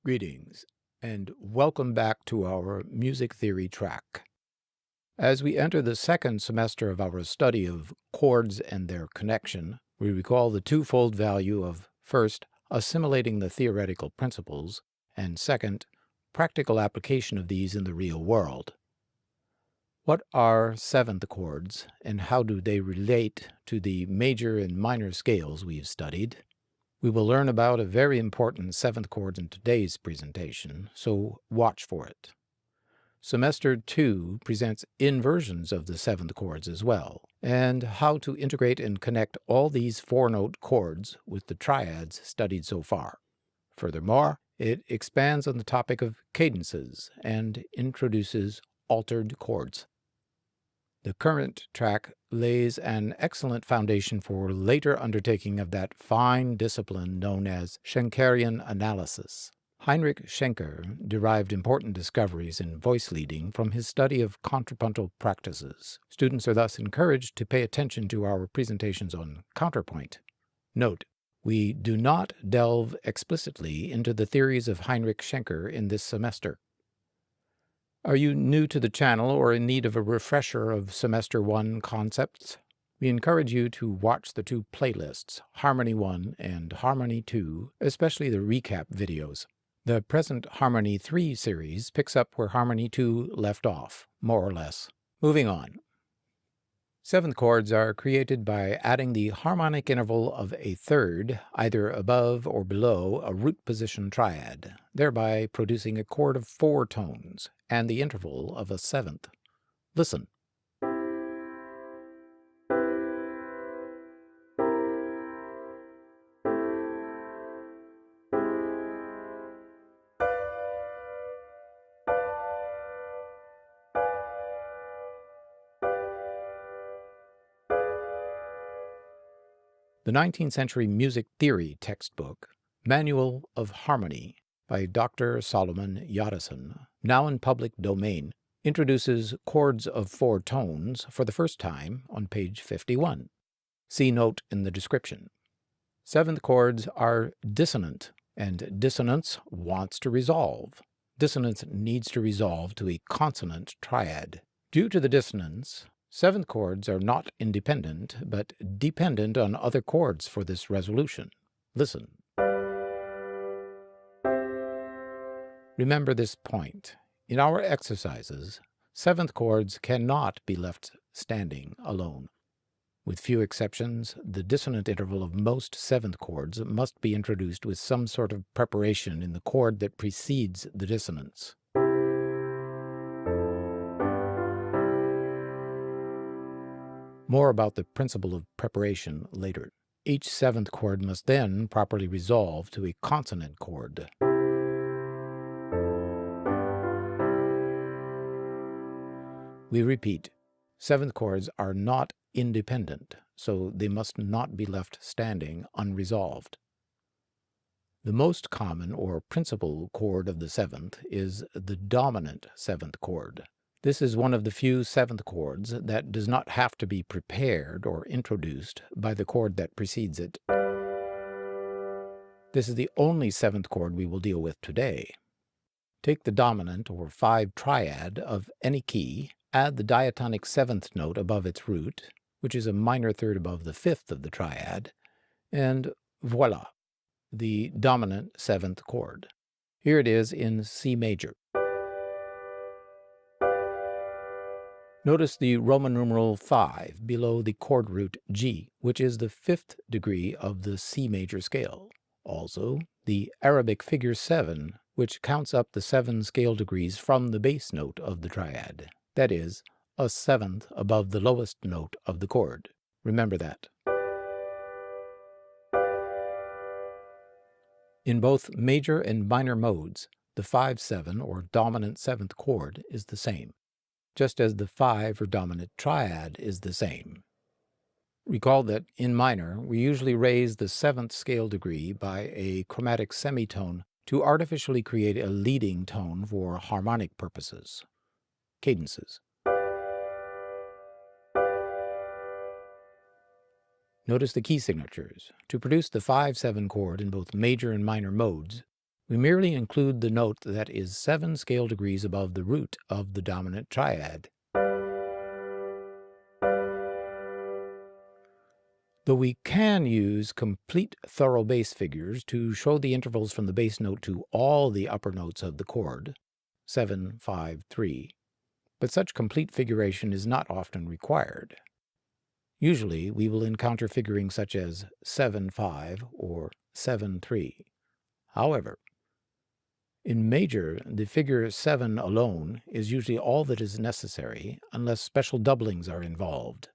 Greetings, and welcome back to our music theory track. As we enter the second semester of our study of chords and their connection, we recall the twofold value of, first, assimilating the theoretical principles, and second, practical application of these in the real world. What are seventh chords, and how do they relate to the major and minor scales we've studied? We will learn about a very important seventh chord in today's presentation, so watch for it. Semester 2 presents inversions of the seventh chords as well, and how to integrate and connect all these four-note chords with the triads studied so far. Furthermore, it expands on the topic of cadences and introduces altered chords. The current track lays an excellent foundation for later undertaking of that fine discipline known as Schenkerian Analysis. Heinrich Schenker derived important discoveries in voice leading from his study of contrapuntal practices. Students are thus encouraged to pay attention to our presentations on counterpoint. Note, we do not delve explicitly into the theories of Heinrich Schenker in this semester. Are you new to the channel or in need of a refresher of Semester 1 concepts? We encourage you to watch the two playlists, Harmony 1 and Harmony 2, especially the recap videos. The present Harmony 3 series picks up where Harmony 2 left off, more or less. Moving on. Seventh chords are created by adding the harmonic interval of a third, either above or below a root position triad, thereby producing a chord of 4 tones, and the interval of a seventh. Listen. The 19th Century Music Theory textbook, Manual of Harmony, by Dr. Solomon Yadason, now in public domain, introduces chords of 4 tones for the first time on page 51. See note in the description. Seventh chords are dissonant, and dissonance wants to resolve. Dissonance needs to resolve to a consonant triad. Due to the dissonance, seventh chords are not independent, but dependent on other chords for this resolution. Listen. Remember this point. In our exercises, seventh chords cannot be left standing alone. With few exceptions, the dissonant interval of most seventh chords must be introduced with some sort of preparation in the chord that precedes the dissonance. More about the principle of preparation later. Each seventh chord must then properly resolve to a consonant chord. We repeat, seventh chords are not independent, so they must not be left standing unresolved. The most common or principal chord of the seventh is the dominant seventh chord. This is one of the few seventh chords that does not have to be prepared or introduced by the chord that precedes it. This is the only seventh chord we will deal with today. Take the dominant or 5 triad of any key, add the diatonic seventh note above its root, which is a minor third above the fifth of the triad, and voila, the dominant seventh chord. Here it is in C major. Notice the Roman numeral 5 below the chord root G, which is the 5th degree of the C major scale. Also, the Arabic figure 7, which counts up the 7 scale degrees from the bass note of the triad. That is, a seventh above the lowest note of the chord. Remember that. In both major and minor modes, the 5-7 or dominant seventh chord is the same, just as the 5 or dominant triad is the same. Recall that in minor, we usually raise the 7th scale degree by a chromatic semitone to artificially create a leading tone for harmonic purposes. Cadences. Notice the key signatures. To produce the 5-7 chord in both major and minor modes, We merely include the note that is 7 scale degrees above the root of the dominant triad. Though we can use complete thorough bass figures to show the intervals from the bass note to all the upper notes of the chord, 7, 5, 3, but such complete figuration is not often required. Usually, we will encounter figuring such as 7, 5 or 7, 3. However, in major, the figure 7 alone is usually all that is necessary unless special doublings are involved.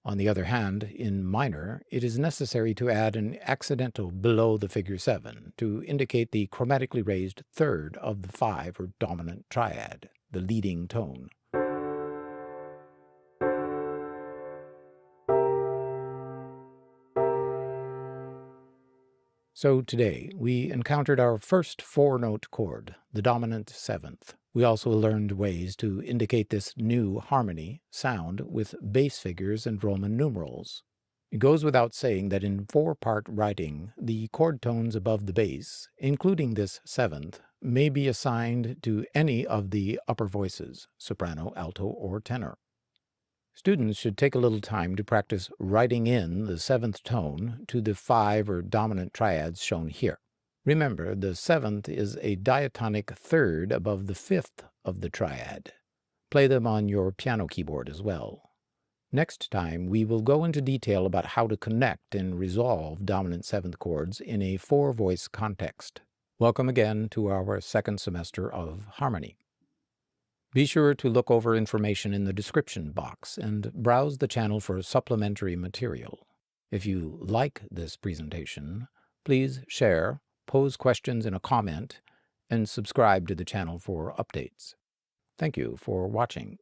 On the other hand, in minor, it is necessary to add an accidental below the figure 7 to indicate the chromatically raised third of the 5 or dominant triad, the leading tone. So today, we encountered our first 4-note chord, the dominant 7th. We also learned ways to indicate this new harmony sound with bass figures and Roman numerals. It goes without saying that in 4-part writing, the chord tones above the bass, including this 7th, may be assigned to any of the upper voices, soprano, alto, or tenor. Students should take a little time to practice writing in the 7th tone to the 5 or dominant triads shown here. Remember, the 7th is a diatonic third above the 5th of the triad. Play them on your piano keyboard as well. Next time, we will go into detail about how to connect and resolve dominant 7th chords in a 4-voice context. Welcome again to our second semester of harmony. Be sure to look over information in the description box and browse the channel for supplementary material. If you like this presentation, please share, pose questions in a comment, and subscribe to the channel for updates. Thank you for watching.